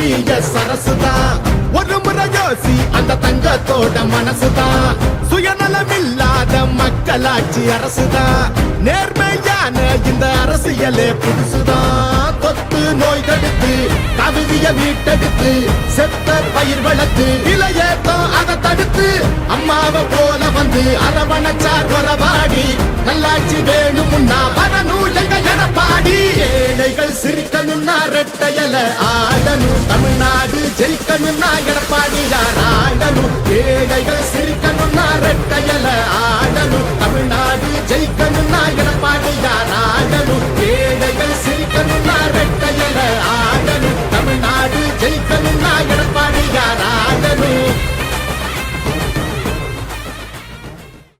OPS அரசுதான். ஒரு முறை யோசி அந்த தங்கத்தோட மனசுதான். சுயநலமில்லாத மக்களாட்சி அரசுதான். நேர்மையான இந்த அரசியலே புதுசுதான். தொத்து நோய் தடுத்து கவிதைய மீட்டெடுத்து செத்த பயிர் வளர்த்து இளையேத்தம் அதை தடுத்து அம்மாவை போல வந்து அரவணைச்சார் வரவாடி. நல்லாட்சி வேணும்னா வரணும் எங்க எடப்பாடி. ஏழைகள் சிரிக்கணும்னா ரெட்டையல ஆடணும். தமிழ்நாடு ஜெயிக்கணும்னா எடப்பாடி யார் ஆடணும். ஏழைகள் சிரிக்கணும்னா ரெட்டை